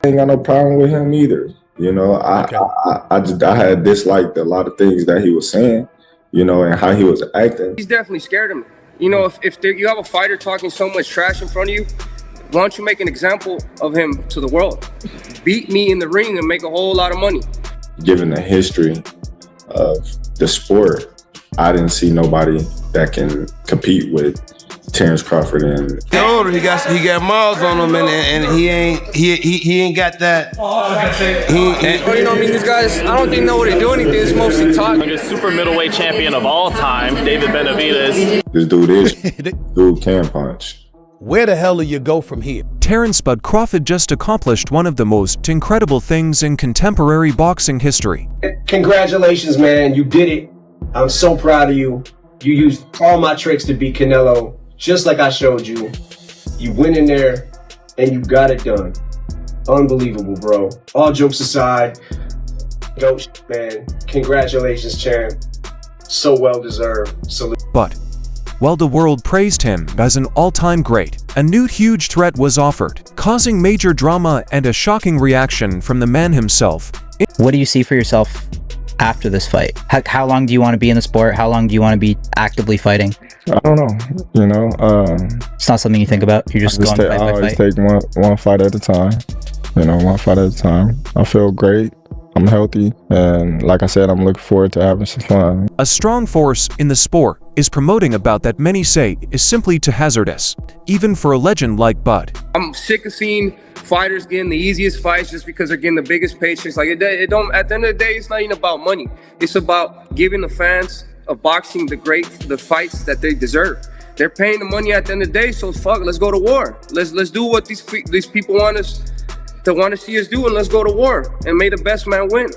ain't got no problem with him either. You know, I had disliked a lot of things that he was saying, you know, and how he was acting. He's definitely scared of me. You know, if you have a fighter talking so much trash in front of you, why don't you make an example of him to the world? Beat me in the ring and make a whole lot of money. Given the history of the sport, I didn't see nobody that can compete with Terence Crawford. And he older, he got miles on him, and he ain't got that. You know, I mean, these guys, I don't think know what they do anything. It's mostly talk. The super middleweight champion of all time, David Benavidez. This dude can punch. Where the hell do you go from here? Terence Bud Crawford just accomplished one of the most incredible things in contemporary boxing history. Congratulations, man. You did it. I'm so proud of you. You used all my tricks to beat Canelo, just like I showed you. You went in there and you got it done. Unbelievable, bro. All jokes aside, go, man. Congratulations, champ. So well deserved. Salute. But while the world praised him as an all-time great, a new huge threat was offered, causing major drama and a shocking reaction from the man himself. What do you see for yourself after this fight? How long do you want to be in the sport? How long do you want to be actively fighting? I don't know. You know, it's not something you think about. You're just going fight by fight. I always take one fight at a time. You know, one fight at a time. I feel great. I'm healthy, and like I said, I'm looking forward to having some fun. A strong force in the sport is promoting a bout that many say is simply too hazardous, even for a legend like Bud. I'm sick of seeing fighters getting the easiest fights just because they're getting the biggest paychecks. Like it don't. At the end of the day, it's not even about money. It's about giving the fans of boxing the fights that they deserve. They're paying the money at the end of the day, so fuck, let's go to war. Let's do what these people want to see us do, and let's go to war and may the best man win.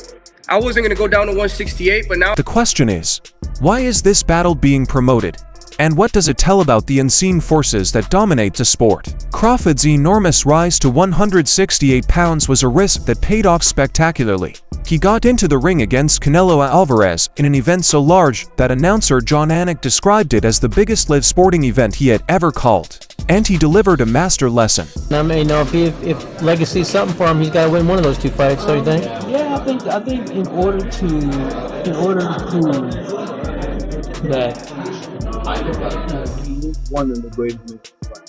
I wasn't gonna go down to 168, but now the question is, why is this battle being promoted? And what does it tell about the unseen forces that dominate the sport? Crawford's enormous rise to 168 pounds was a risk that paid off spectacularly. He got into the ring against Canelo Alvarez in an event so large that announcer John Anik described it as the biggest live sporting event he had ever called. And he delivered a master lesson. I mean, if legacy's something for him, he's got to win one of those two fights. Don't you think? Yeah, I think in order to prove that he is one of the greatest men to fight,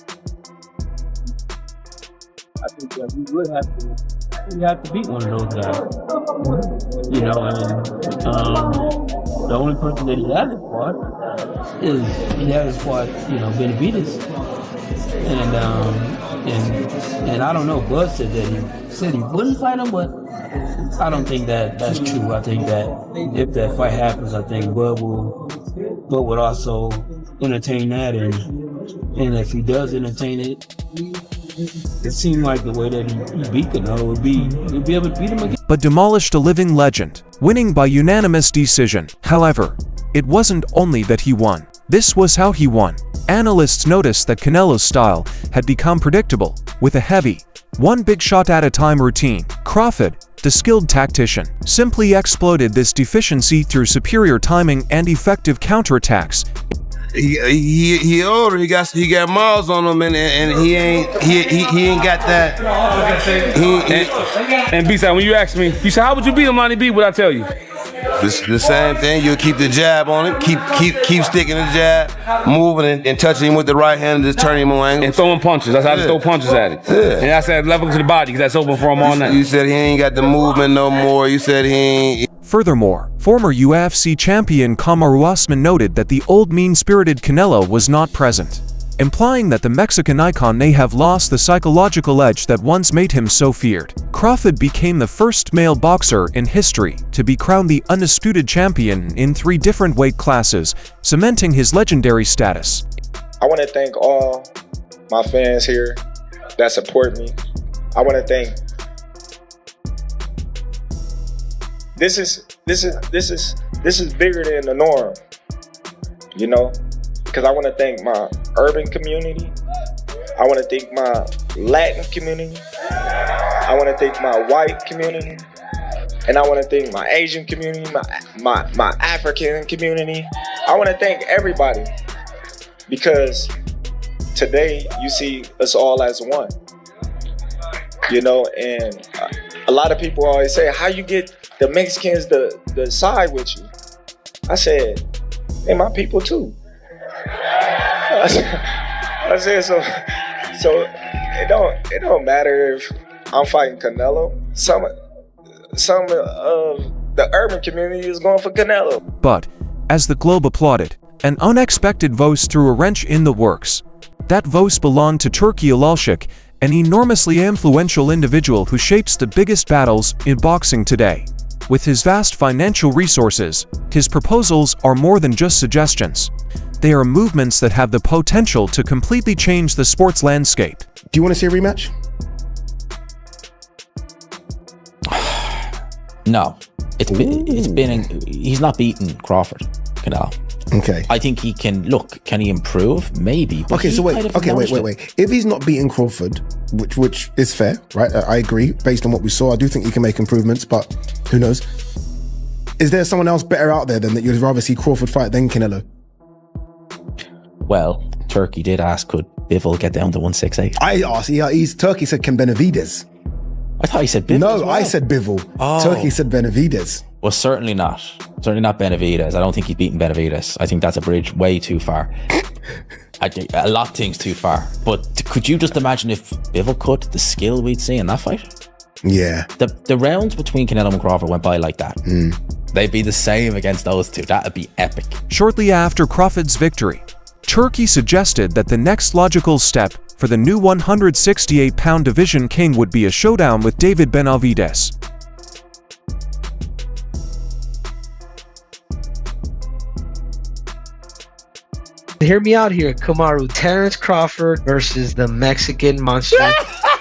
I think that we have to beat one of those guys. You know, and the only person that he hasn't fought is Benavidez. And I don't know. Bud said he wouldn't fight him, but I don't think that's true. I think that if that fight happens, I think Bud would also entertain that, and if he does entertain it, it seemed like the way that he beat Canelo he'd be able to beat him again. But demolished a living legend, winning by unanimous decision. However, it wasn't only that he won. This was how he won. Analysts noticed that Canelo's style had become predictable, with a heavy, one big shot at a time routine. Crawford, the skilled tactician, simply exploited this deficiency through superior timing and effective counterattacks. He older, he got miles on him, and he ain't got that. And B-side, when you ask me, you said, how would you beat him, Lonnie B? What I tell you? The same thing. You'll keep the jab on him, keep sticking the jab, moving and touching him with the right hand, and just turning him on angles. And throwing punches. That's how to throw punches at it. Yeah. And I said level to the body because that's open for him all night. You said he ain't got the movement no more. You said he ain't. Furthermore, former UFC champion Kamaru Usman noted that the old mean-spirited Canelo was not present, implying that the Mexican icon may have lost the psychological edge that once made him so feared. Crawford became the first male boxer in history to be crowned the undisputed champion in 3 different weight classes, cementing his legendary status. I want to thank all my fans here that support me. I want to thank. This is bigger than the norm, you know, because I want to thank my urban community. I want to thank my Latin community. I want to thank my white community, and I want to thank my Asian community, my African community. I want to thank everybody because today you see us all as one. you know. And a lot of people always say, how you get the Mexicans to side with you? I said, they my people too. I said, so it don't matter if I'm fighting Canelo. Some of the urban community is going for Canelo. But, as the Globe applauded, an unexpected voice threw a wrench in the works. That voice belonged to Turki Alalshik, an enormously influential individual who shapes the biggest battles in boxing today. With his vast financial resources, his proposals are more than just suggestions. They are movements that have the potential to completely change the sports landscape. Do you want to see a rematch? No. He's not beaten Crawford, Canelo. Okay. I think he can he improve? Maybe. Okay, so wait. If he's not beating Crawford, which is fair, right? I agree. Based on what we saw, I do think he can make improvements, but who knows? Is there someone else better out there than that you'd rather see Crawford fight than Canelo? Well, Turkey did ask, could Bivol get down to 168? I asked, Turkey said, can Benavidez? I thought he said Bivol. No, I said Bivol. Oh. Turkey said Benavidez. Well, certainly not. Certainly not Benavidez. I don't think he's beaten Benavidez. I think that's a bridge way too far. I think a lot of things too far. But could you just imagine if Bivol could, the skill we'd see in that fight? Yeah. The rounds between Canelo and Crawford went by like that. They'd be the same against those two. That'd be epic. Shortly after Crawford's victory, Turkey suggested that the next logical step for the new 168-pound division king would be a showdown with David Benavidez. Hear me out here, Kamaru. Terence Crawford versus the Mexican monster,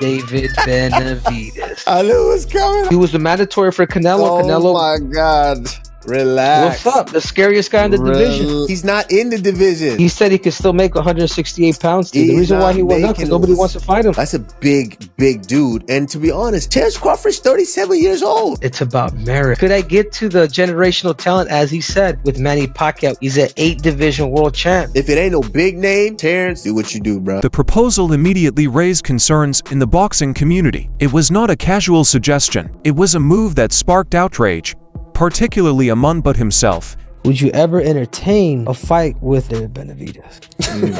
David Benavidez. I knew it was coming. He was the mandatory for Canelo. Oh my God. Relax. What's up? The scariest guy in the division. He's not in the division. He said he could still make 168 pounds. The reason why he went up because nobody wants to fight him. That's a big dude. And to be honest, Terence Crawford's 37 years old. It's about merit. Could I get to the generational talent, as he said, with Manny Pacquiao? He's an 8-division world champ. If it ain't no big name, Terence, do what you do, bro. The proposal immediately raised concerns in the boxing community. It was not a casual suggestion. It was a move that sparked outrage, particularly among Bud himself. Would you ever entertain a fight with David Benavidez? You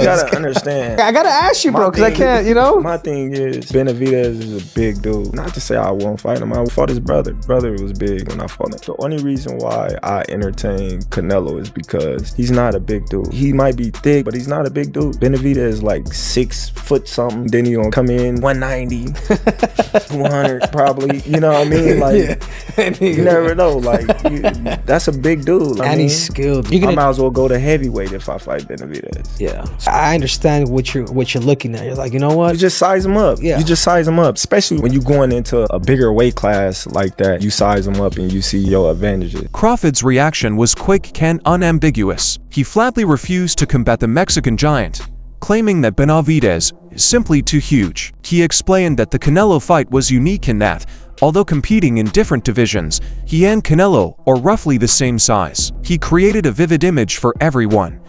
gotta understand. I gotta ask you, bro, because I can't, My thing is, Benavidez is a big dude. Not to say I won't fight him. I fought his brother. Brother was big when I fought him. The only reason why I entertain Canelo is because he's not a big dude. He might be thick, but he's not a big dude. Benavidez is like 6 foot something. Then he gonna come in 190, 200 probably. You know what I mean? Like, you never know. Like, that's a big dude. And he's skilled. I might as well go to heavyweight if I fight Benavidez. Yeah, I understand what you're looking at. You're like, you know what? You just size him up. Yeah. You just size him up, especially when you're going into a bigger weight class like that. You size him up and you see your advantages. Crawford's reaction was quick and unambiguous. He flatly refused to combat the Mexican giant, claiming that Benavidez is simply too huge. He explained that the Canelo fight was unique in that, although competing in different divisions, he and Canelo are roughly the same size. He created a vivid image for everyone,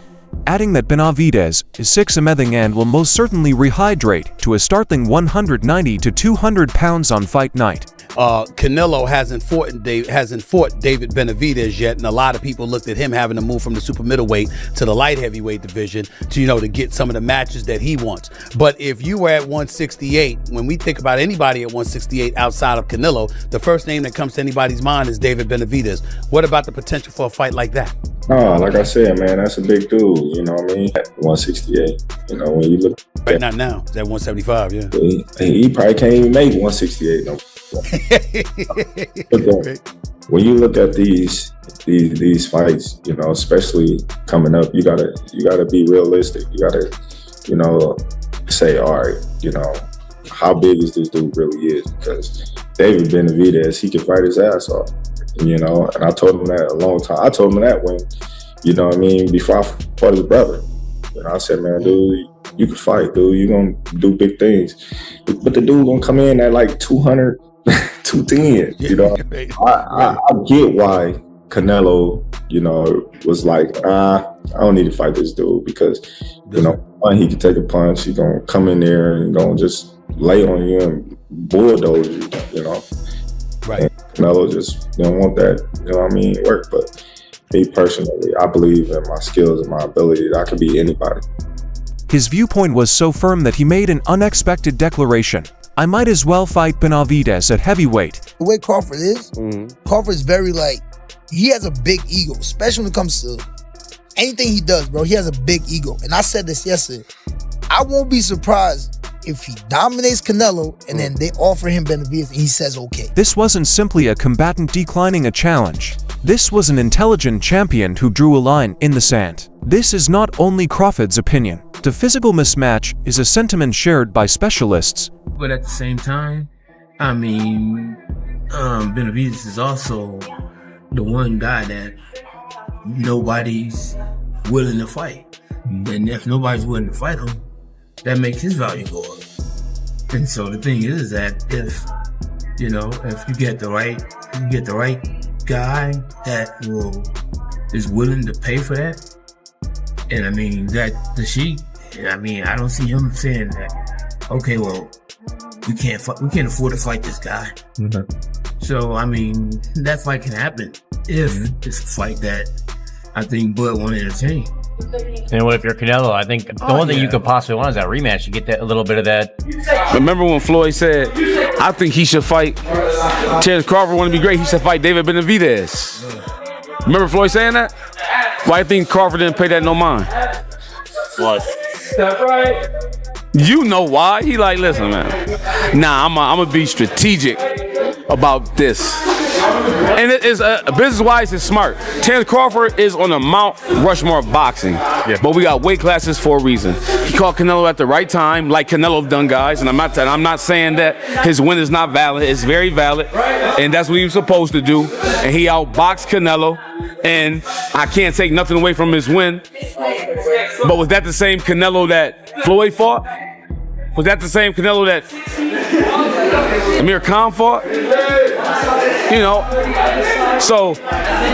adding that Benavidez is 6'7" and will most certainly rehydrate to a startling 190 to 200 pounds on fight night. Canelo hasn't fought David Benavidez yet, and a lot of people looked at him having to move from the super middleweight to the light heavyweight division to get some of the matches that he wants. But if you were at 168, when we think about anybody at 168 outside of Canelo, the first name that comes to anybody's mind is David Benavidez. What about the potential for a fight like that? No, like I said, man, that's a big dude. You know what I mean? At 168. When you look. Right, not now. It's at 175. Yeah. He probably can't even make 168. No. When you look at these fights, especially coming up, you gotta be realistic. You gotta, say, all right, how big is this dude really is? Because David Benavidez, he can fight his ass off, and I told him that a long time. I told him that when, before I fought his brother. I said, man, dude, you can fight, dude. You gonna do big things, but the dude gonna come in at like 200. 210, I get why Canelo, was like, I don't need to fight this dude because, one, he can take a punch, he gonna come in there and gonna just, lay on you and bulldoze you, you know. Right. And Canelo just didn't want that, you know what I mean, work. But me personally, I believe in my skills and my ability that I can beat anybody. His viewpoint was so firm that he made an unexpected declaration. I might as well fight Benavidez at heavyweight. The way Crawford is, Crawford's very he has a big ego, especially when it comes to anything he does, bro. He has a big ego. And I said this yesterday. I won't be surprised if he dominates Canelo and then they offer him Benavidez and he says okay. This wasn't simply a combatant declining a challenge. This was an intelligent champion who drew a line in the sand. This is not only Crawford's opinion. The physical mismatch is a sentiment shared by specialists. But at the same time, I mean, Benavidez is also the one guy that nobody's willing to fight. And if nobody's willing to fight him, that makes his value go up. And so the thing is that if you get the right guy that is willing to pay for that, and I mean that the Sheik, I mean, I don't see him saying that, okay, well, we can't afford to fight this guy. So I mean, that fight can happen if it's a fight that I think Bud won't entertain. And what if you're Canelo? I think the only thing you could possibly want is that rematch. You get that a little bit of that. Remember when Floyd said, I think he should fight Terence Crawford want to be great, he should fight David Benavidez. Remember Floyd saying that? Why I think Crawford didn't pay that no mind? What? That's right. You know why? He like, listen, man. Nah, I'm gonna be strategic about this. And it is business-wise, it's smart. Terence Crawford is on the Mount Rushmore of boxing, but we got weight classes for a reason. He caught Canelo at the right time, like Canelo done, guys. And I'm not saying that his win is not valid. It's very valid, and that's what he was supposed to do. And he outboxed Canelo, and I can't take nothing away from his win. But was that the same Canelo that Floyd fought? Was that the same Canelo that Amir Khan fought? You know, so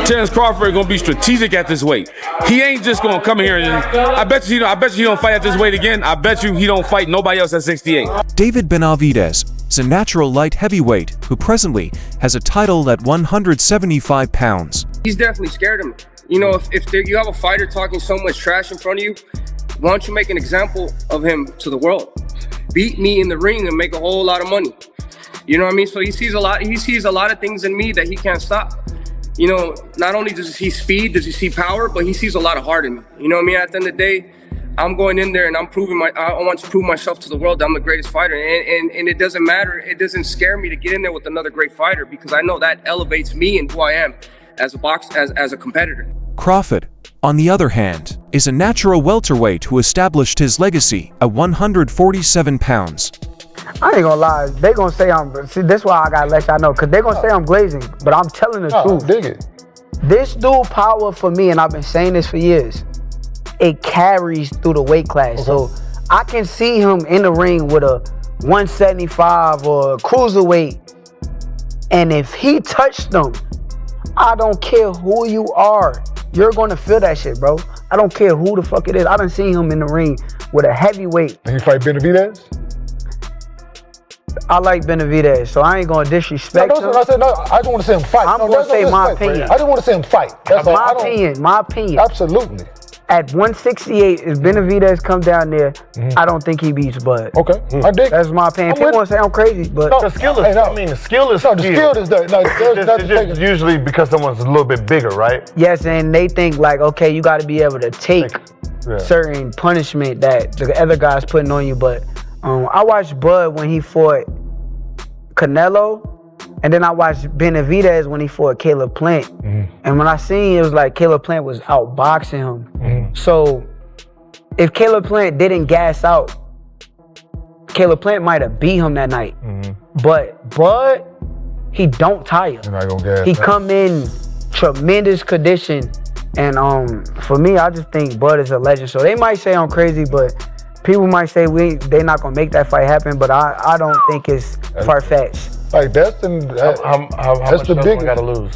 Terence Crawford gonna be strategic at this weight. He ain't just gonna come here and I bet you he don't fight at this weight again. I bet you he don't fight nobody else at 68. David Benavidez is a natural light heavyweight who presently has a title at 175 pounds. He's definitely scared of me. You know, if you have a fighter talking so much trash in front of you, why don't you make an example of him to the world? Beat me in the ring and make a whole lot of money. You know what I mean? So he sees a lot of things in me that he can't stop. You know, not only does he see speed, does he see power, but he sees a lot of heart in me. You know what I mean? At the end of the day, I'm going in there and I want to prove myself to the world that I'm the greatest fighter. And it doesn't matter. It doesn't scare me to get in there with another great fighter because I know that elevates me and who I am as a competitor. Crawford, on the other hand, is a natural welterweight who established his legacy at 147 pounds. I ain't gonna lie, they gonna say that's why I gotta let y'all know, cause they gonna say I'm glazing, but I'm telling the truth. Dig it. This dual power for me, and I've been saying this for years, it carries through the weight class. So I can see him in the ring with a 175 or a cruiserweight, and if he touched them, I don't care who you are, you're gonna feel that shit, bro. I don't care who the fuck it is. I done seen him in the ring with a heavyweight. And he fight Benavidez? I like Benavidez, so I ain't gonna disrespect him. I just want to see him fight. I'm gonna say my opinion. I just want to see him fight. That's my opinion. Absolutely. At 168, if Benavidez come down there, I don't think he beats Bud. Okay, I dig. That's my opinion. People want to say I'm crazy, but the skill is. The skill is. The skill is there. It's usually because someone's a little bit bigger, right? Yes, and they think like, okay, you got to be able to take certain punishment that the other guy's putting on you. But I watched Bud when he fought Canelo. And then I watched Benavidez when he fought Caleb Plant. And when I seen it was like Caleb Plant was outboxing him. So if Caleb Plant didn't gas out, Caleb Plant might have beat him that night. But Bud, he don't tire. You're not gonna gas he out. Come in tremendous condition. And for me, I just think Bud is a legend. So they might say I'm crazy, but people might say they're not gonna make that fight happen, but I don't think it's far-fetched. Like that's the how much big. Got to lose.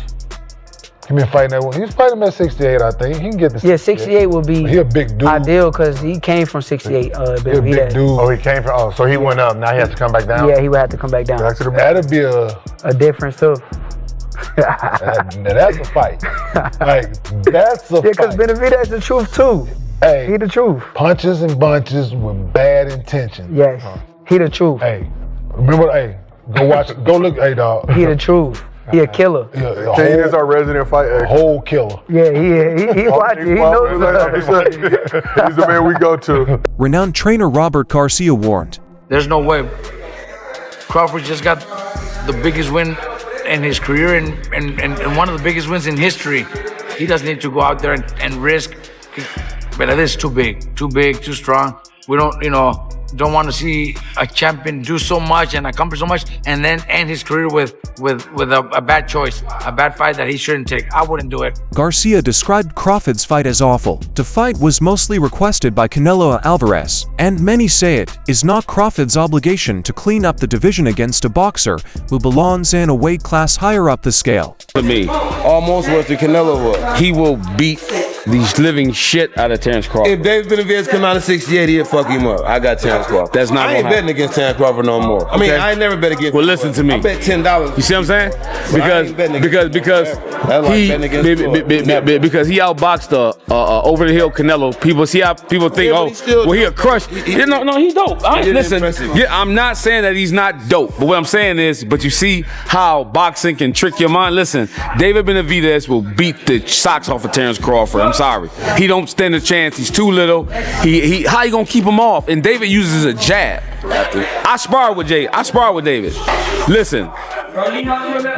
He been fighting that one. He's fighting him at 68, I think. He can get the 68 will be he a big dude. ideal because he came from 68. He a big dude. Oh, he came from. Oh, so he went up. Now he has to come back down. Yeah, he would have to come back down. That'd be a difference too. That's a fight. Like, that's a fight. Because Benavidez is the truth too. Hey, he the truth. Punches and bunches with bad intentions. Yes, he the truth. Hey, remember, go watch, go look, hey dog. He the truth. He a killer. Kane is our resident fighter. A whole killer. Yeah, he watches. He knows. He's the man we go to. Renowned trainer Robert Garcia warned. There's no way. Crawford just got the biggest win in his career and one of the biggest wins in history. He doesn't need to go out there and risk. But that is too big, too strong. We don't want to see a champion do so much and accomplish so much and then end his career with a bad choice, a bad fight that he shouldn't take. I wouldn't do it. Garcia described Crawford's fight as awful. The fight was mostly requested by Canelo Alvarez, and many say it is not Crawford's obligation to clean up the division against a boxer who belongs in a weight class higher up the scale. To me, almost worse than Canelo was. He will beat the living shit out of Terence Crawford. If David Benavidez come out of 68, he'll fuck him up. I got Terence Crawford. That's not I ain't betting against Terence Crawford no more. I mean, I ain't never bet against. Well, listen to me. I bet $10. You see what I'm saying? Because he outboxed over the hill Canelo. People see how people think, he'll crush. No, he's dope. Listen, I'm not saying that he's not dope, but what I'm saying is, but you see how boxing can trick your mind. Listen, David Benavidez will beat the socks off of Terence Crawford. I'm sorry, he don't stand a chance. He's too little. How you gonna keep him off? And David uses a jab. I spar with David. Listen,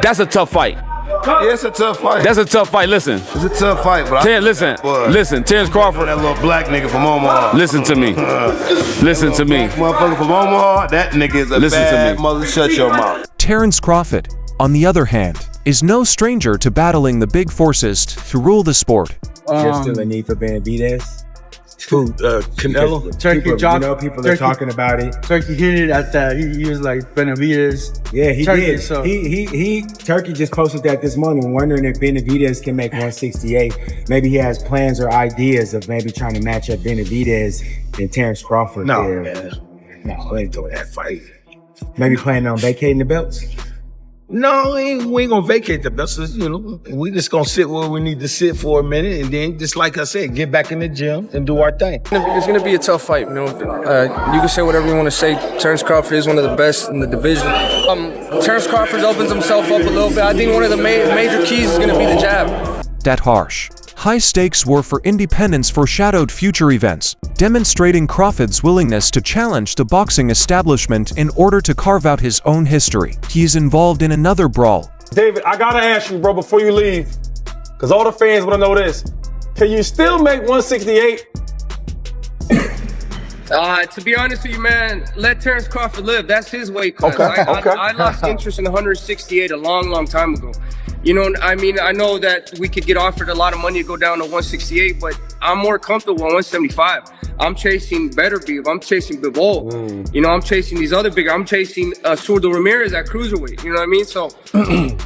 that's a tough fight. Yeah, it's a tough fight. That's a tough fight. Listen, it's a tough fight, but listen, Terence Crawford. That little black nigga from Omaha. Listen to me. Listen to me. Motherfucker from Omaha. That nigga is a bad mother. Shut your mouth. Terence Crawford, on the other hand, is no stranger to battling the big forces to rule the sport. There's still a need for Benavidez. Canelo? Turkey people are talking about it. Turkey hinted at that. He was like, Benavidez. Yeah, he Turkey, did. So. Turkey just posted that this morning, wondering if Benavidez can make 168. Maybe he has plans or ideas of maybe trying to match up Benavidez and Terence Crawford. No, man. No, ain't doing that fight. Maybe planning on vacating the belts. No, we ain't gonna vacate the belts. We just gonna sit where we need to sit for a minute, and then, just like I said, get back in the gym and do our thing. It's gonna be a tough fight. You can say whatever you want to say. Terence Crawford is one of the best in the division. Terence Crawford opens himself up a little bit. I think one of the major keys is gonna be the jab. That harsh, high stakes war for independence foreshadowed future events, demonstrating Crawford's willingness to challenge the boxing establishment in order to carve out his own history. He is involved in another brawl. David, I gotta ask you, bro, before you leave, because all the fans want to know this. Can you still make 168? To be honest with you, man, let Terence Crawford live. That's his weight class. I lost interest in 168 a long time ago. I know that we could get offered a lot of money to go down to 168, but I'm more comfortable on 175. I'm chasing better beef. I'm chasing Bivol. I'm chasing these other bigger. I'm chasing Zurdo Ramirez at cruiserweight. You know what I mean? So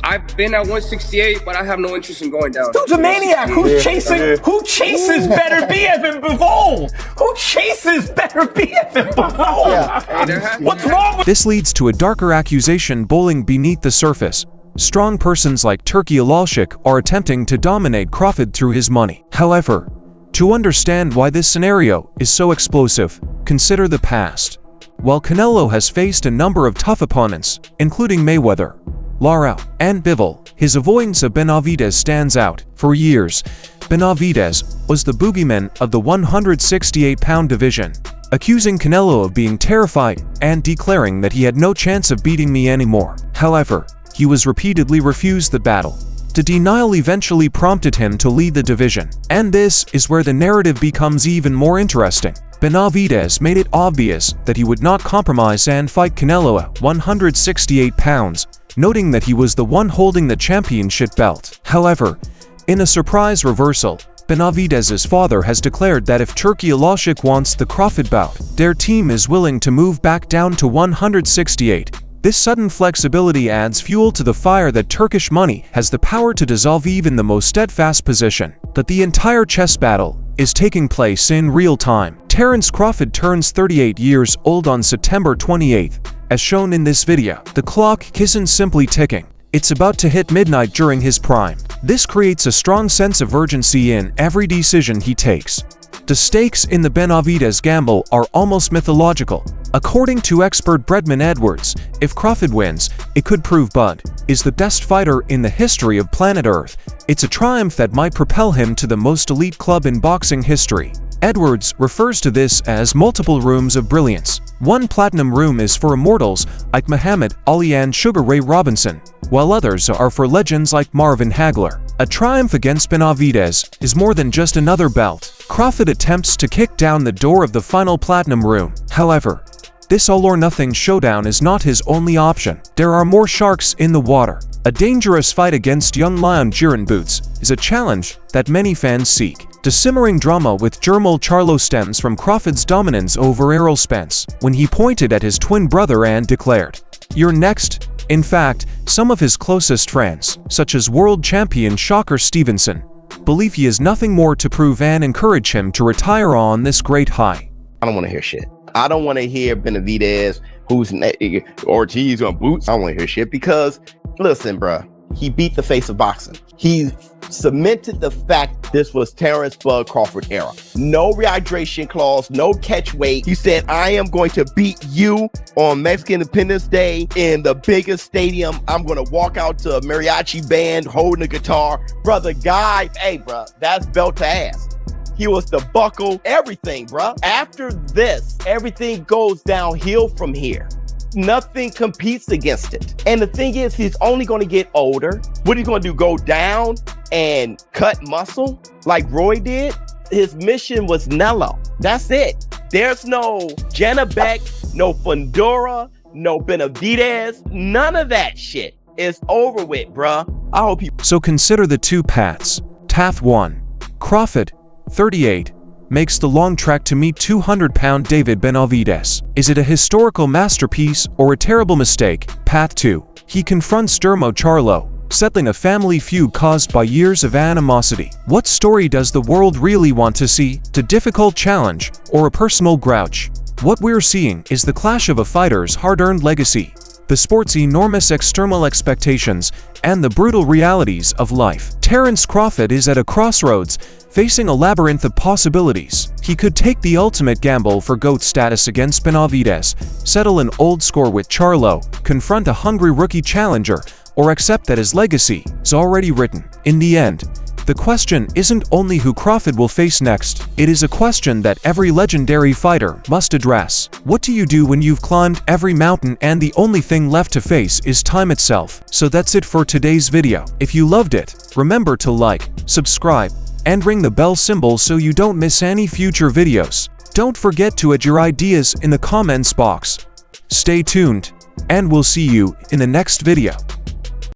I've been at 168, but I have no interest in going down. Dude's a maniac. Who chases better BF than Bivol? Who chases better BF than Bivol? What's wrong with this? Leads to a darker accusation boiling beneath the surface. Strong persons like Turkey Alalshik are attempting to dominate Crawford through his money. However, to understand why this scenario is so explosive, consider the past. While Canelo has faced a number of tough opponents, including Mayweather, Lara, and Bivol, his avoidance of Benavidez stands out. For years, Benavidez was the boogeyman of the 168-pound division, accusing Canelo of being terrified and declaring that he had no chance of beating me anymore. However, he was repeatedly refused the battle. The denial eventually prompted him to lead the division. And this is where the narrative becomes even more interesting. Benavidez made it obvious that he would not compromise and fight Canelo at 168 pounds, noting that he was the one holding the championship belt. However, in a surprise reversal, Benavidez's father has declared that if Turkey Alalshik wants the Crawford bout, their team is willing to move back down to 168. This sudden flexibility adds fuel to the fire that Turkish money has the power to dissolve even the most steadfast position. That the entire chess battle is taking place in real time. Terence Crawford turns 38 years old on September 28th, as shown in this video. The clock isn't simply ticking. It's about to hit midnight during his prime. This creates a strong sense of urgency in every decision he takes. The stakes in the Benavidez gamble are almost mythological. According to expert Bredman Edwards, if Crawford wins, it could prove Bud is the best fighter in the history of planet Earth. It's a triumph that might propel him to the most elite club in boxing history. Edwards refers to this as multiple rooms of brilliance. One platinum room is for immortals like Muhammad Ali and Sugar Ray Robinson, while others are for legends like Marvin Hagler. A triumph against Benavidez is more than just another belt. Crawford attempts to kick down the door of the final platinum room. However, this all-or-nothing showdown is not his only option. There are more sharks in the water. A dangerous fight against young lion Jiren Boots is a challenge that many fans seek. The simmering drama with Jermall Charlo stems from Crawford's dominance over Errol Spence when he pointed at his twin brother and declared, "You're next." In fact, some of his closest friends, such as world champion Shocker Stevenson, believe he has nothing more to prove and encourage him to retire on this great high. I don't want to hear shit. I don't want to hear Benavidez, Ortiz on Boots. I don't want to hear shit because, listen, bruh, he beat the face of boxing. He cemented the fact this was Terence Bud Crawford era. No rehydration clause, no catch weight. He said, I am going to beat you on Mexican Independence Day in the biggest stadium. I'm going to walk out to a mariachi band holding a guitar. Brother, guy, hey, bruh, that's belt to ass. He was the buckle, everything, bruh. After this, everything goes downhill from here. Nothing competes against it. And the thing is, he's only going to get older. What he's going to do, go down and cut muscle like Roy did? His mission was Nello. That's it. There's no Janabek, no Fundora, no Benavidez, none of that shit. It's over with, bruh. I hope you... So consider the two paths. Path 1. Crawford, 38, makes the long trek to meet 200-pound David Benavidez. Is it a historical masterpiece or a terrible mistake? Path 2. He confronts Jermall Charlo, settling a family feud caused by years of animosity. What story does the world really want to see? A difficult challenge or a personal grouch? What we're seeing is the clash of a fighter's hard-earned legacy, the sport's enormous external expectations, and the brutal realities of life. Terence Crawford is at a crossroads, facing a labyrinth of possibilities. He could take the ultimate gamble for GOAT status against Benavidez, settle an old score with Charlo, confront a hungry rookie challenger, or accept that his legacy is already written. In the end, the question isn't only who Crawford will face next, it is a question that every legendary fighter must address. What do you do when you've climbed every mountain and the only thing left to face is time itself? So that's it for today's video. If you loved it, remember to like, subscribe, and ring the bell symbol so you don't miss any future videos. Don't forget to add your ideas in the comments box. Stay tuned, and we'll see you in the next video.